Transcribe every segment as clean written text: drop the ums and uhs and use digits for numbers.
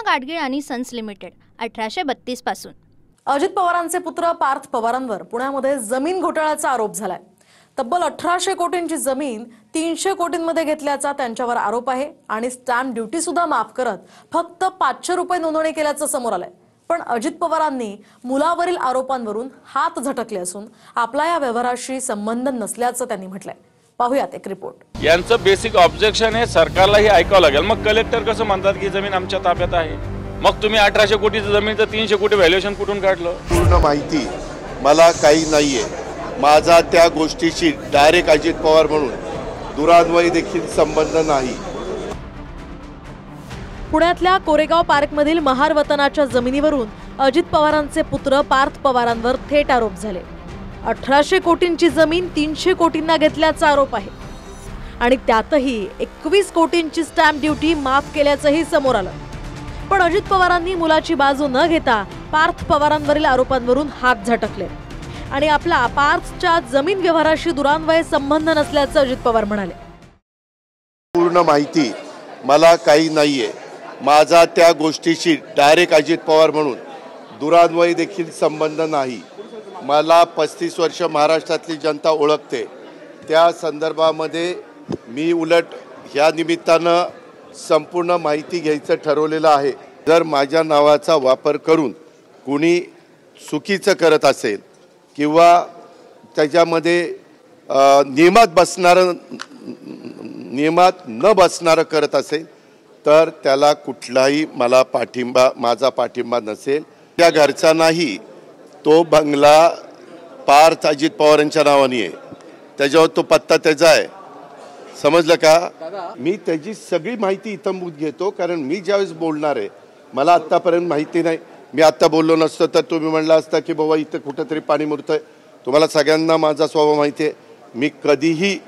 कृष्णा गाडगीळ आणि sons limited 1832 पासून। अजित पवारांचे पुत्र पार्थ पवारांवर पुण्यामध्ये जमीन घोटाळ्याचा आरोप झालाय। तब्बल 1800 कोटींची जमीन 300 कोटींमध्ये घेतल्याचा त्यांच्यावर आरोप आहे आणि स्टॅम्प ड्युटी सुद्धा माफ करत फक्त 500 रुपये नोंदणी केल्याचं समोर आलंय। पण अजित पवारांनी मुलावरील आरोपांवरून हात झटकले असून आपला या व्यवहाराशी संबंध नसल्याचं त्यांनी म्हटलंय। पाहूयात एक रिपोर्ट। यांचं बेसिक ऑब्जेक्शन आहे, सरकारलाही ऐकावं लागेल। मग कलेक्टर कसं म्हणतात की जमीन आमच्या ताब्यात आहे, मग तुम्ही 1800 कोटीची जमीन तर 300 कोटी व्हॅल्युएशन कुठून काढलं? पूर्ण माहिती मला काही नाहीये। माझा त्या गोष्टीशी डायरेक्ट अजित पवार म्हणून दुरान्वयी देखील संबंध नाही। पुण्यातल्या कोरेगाव पार्कमधील महार वतनाच्या जमिनीवरून अजित पवारांचे पुत्र पार्थ पवारांवर थेट आरोप झाले। 1800 कोटींची जमीन 300 कोटींना घेतल्याचा आरोप आहे आणि त्यातही 21 कोटींची स्टॅम्प ड्युटी माफ केल्याचंही समोर आलं। पण अजित पवारांनी मुलाची बाजू न घेता पार्थ पवारांवरील आरोपांवरून हात झटकले आणि आपला पार्थच्या जमीन व्यवहाराशी दुरान्वय संबंध नसल्याचं अजित पवार म्हणाले। पूर्ण माहिती मला काही नाहीये। माझा त्या गोष्टीशी डायरेक्ट अजित पवार म्हणून दुरान्वयी देखील संबंध नाही। मला 35 वर्ष महाराष्ट्रातली जनता ओळखते। त्या संदर्भामध्ये मी उलट या निमित्तानं संपूर्ण माहिती घ्यायचं ठरवलेलं आहे। जर माझ्या नावाचा वापर करून कोणी चुकीचं करत असेल किंवा त्याच्यामध्ये नियमात न बसणारं करत असेल तर त्याला कुठलाही माझा पाठिंबा नसेल। त्या घरच्यांनाही तो बंगला पार्थ अजित पवारांच्या नावाने आहे, त्याच्यावर तो पत्ता त्याचा आहे, समजलं का? मी त्याची सगळी माहिती इत्थंभूत घेतो, कारण मी ज्यावेळेस बोलणार आहे मला आत्तापर्यंत माहिती नाही। मी आत्ता बोललो नसतो तर तुम्ही म्हणला असता की बाबा इथं कुठंतरी पाणी मुरतंय। तुम्हाला सगळ्यांना माझा स्वभाव माहिती आहे, मी कधीही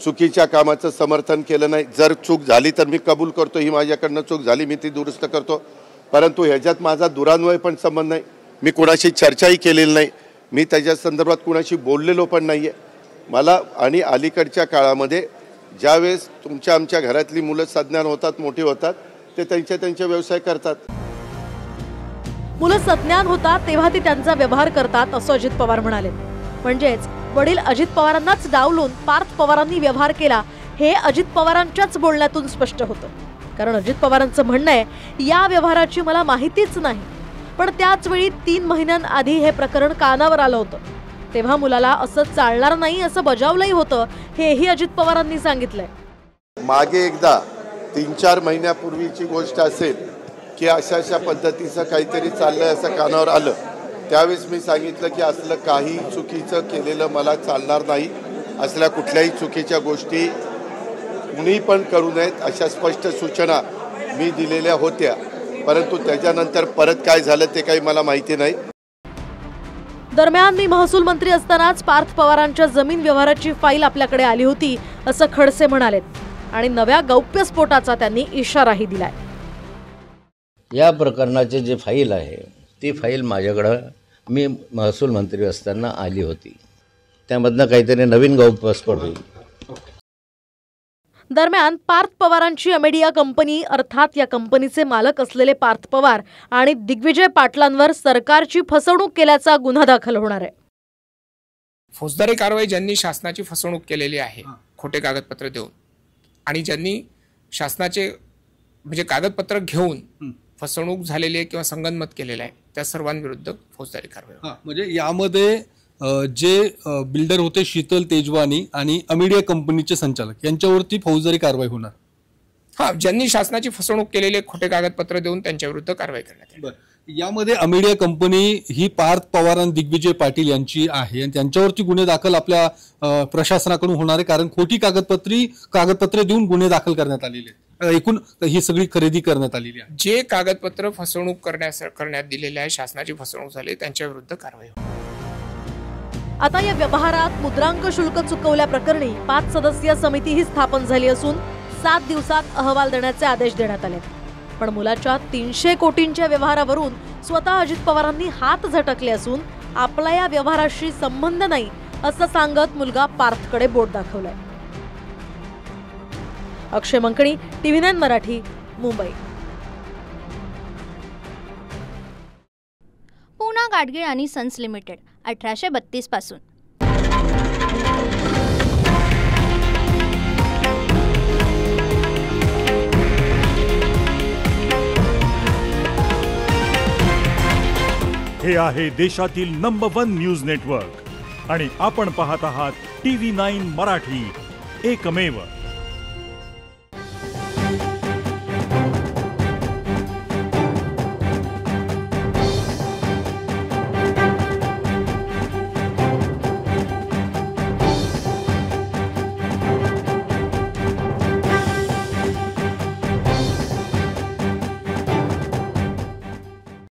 चुकीच्या कामाचं समर्थन केलं नाही। जर चूक झाली तर मी कबूल करतो, ही माझ्याकडनं चूक झाली, मी ती दुरुस्त करतो। परंतु ह्याच्यात माझा दुरान्वय पण संबंध नाही। मी कुणाशी चर्चाही केलेली नाही, मी त्याच्या संदर्भात कुणाशी बोललेलो पण नाही आहे। मला आणि अलीकडच्या काळामध्ये ज्यावेळेस आमच्या घरातली मुलं सज्ञान होतात, मोठी होतात, ते त्यांच्या व्यवसाय करतात। मुलं सज्ञान होतात तेव्हा ती त्यांचा व्यवहार करतात असं अजित पवार म्हणाले। म्हणजेच वडील अजित पवारांनाच डावलून पार्थ पवारांनी व्यवहार केला हे अजित पवारांच्याच बोलण्यातून स्पष्ट होतं। कारण अजित पवारांचं म्हणणं आहे या व्यवहाराची मला माहितीच नाही, पण त्याच वेळी 3 महिन्यांआधी हे प्रकरण कानावर आलं होतं, तेव्हा मुलाला असं चालणार नाही असं बजावलंही होतं, हेही अजित पवारांनी सांगितलंय। मागे एकदा 3-4 महिन्यापूर्वीची गोष्ट असेल की अशा पद्धतीचं काहीतरी चाललंय असं कानावर आलं, त्यावेळेस मी सांगितलं की असलं काही चुकीचं केलेलं मला चालणार नाही। असल्या कुठल्याही चुकीच्या गोष्टी कुणी पण करू नयेत अशा स्पष्ट सूचना मी दिलेल्या होत्या। परंतु त्याच्यानंतर परत काय झालं ते काही मला माहिती नाही। दरम्यान मी महसूल मंत्री असतानाच पार्थ पवारांच्या जमीन व्यवहाराची फाईल आपल्याकडे आली होती असं खडसे म्हणालेत आणि नव्या गौप्यस्फोटाचा त्यांनी इशाराही दिलाय। या प्रकरणाचे जे फाईल आहे ती फाईल माझ्याकडं मी महसूल मंत्री असताना आली होती, त्यामधनं काहीतरी नवीन गौप्यस्फोट होईल। दरम्यान पार्थ पवारांची अमेडिया कंपनी अर्थात या कंपनीचे मालक असलेले पार्थ पवार आणि दिग्विजय पाटलांवर सरकारची फसवणूक केल्याचा गुन्हा दाखल होणार आहे। फौजदारी कारवाई ज्यांनी शासनाची फसवणूक केलेली आहे खोटे कागदपत्र देऊन आणि ज्यांनी शासनाचे म्हणजे कागदपत्र घेऊन फसवणूक झालेली आहे किंवा संगनमत केलेलं आहे त्या सर्वांविरुद्ध फौजदारी कारवाई। म्हणजे यामध्ये जे बिल्डर होते शीतल तेजवानी आणि अमेडिया कंपनीचे संचालक यांच्यावरती फौजदारी कारवाई होणार। ज्यांनी शासनाची फसवणूक केलेली खोटे कागदपत्र देऊन त्यांच्या विरुद्ध कारवाई करण्यात येईल। यामध्ये अमेडिया कंपनी ही पार्थ पवार आणि दिग्विजय पाटील यांची आहे आणि त्यांच्यावरती गुन्हे दाखल आपल्या प्रशासनाकडून होणार आहे, कारण खोटी कागदपत्रे देऊन गुन्हे दाखल करण्यात आलेले आहेत। एकूण ही सगळी खरेदी करण्यात आलेली आहे। जे कागदपत्र फसवणूक करण्यात दिलेले आहे, शासनाची फसवणूक झाली, त्यांच्या विरुद्ध कारवाई होईल। आता या व्यवहारात मुद्रांक शुल्क चुकवल्याप्रकरणी 5 सदस्यीय समितीही स्थापन झाली असून 7 दिवसात अहवाल देण्याचे आदेश देण्यात आले। पण मुलाच्या 300 कोटींच्या व्यवहारावरून स्वतः अजित पवारांनी हात झटकले असून आपला या व्यवहाराशी संबंध नाही असं सांगत मुलगा पार्थकडे बोट दाखवलाय। अक्षय मंकणी, TV9 मराठी, मुंबई। गाडगीळ आणि सन्स लिमिटेड 1832 पासून. हे आहे देशातील नंबर 1 न्यूज नेटवर्क आणि आपण पाहत आहात TV9 मराठी, एकमेव.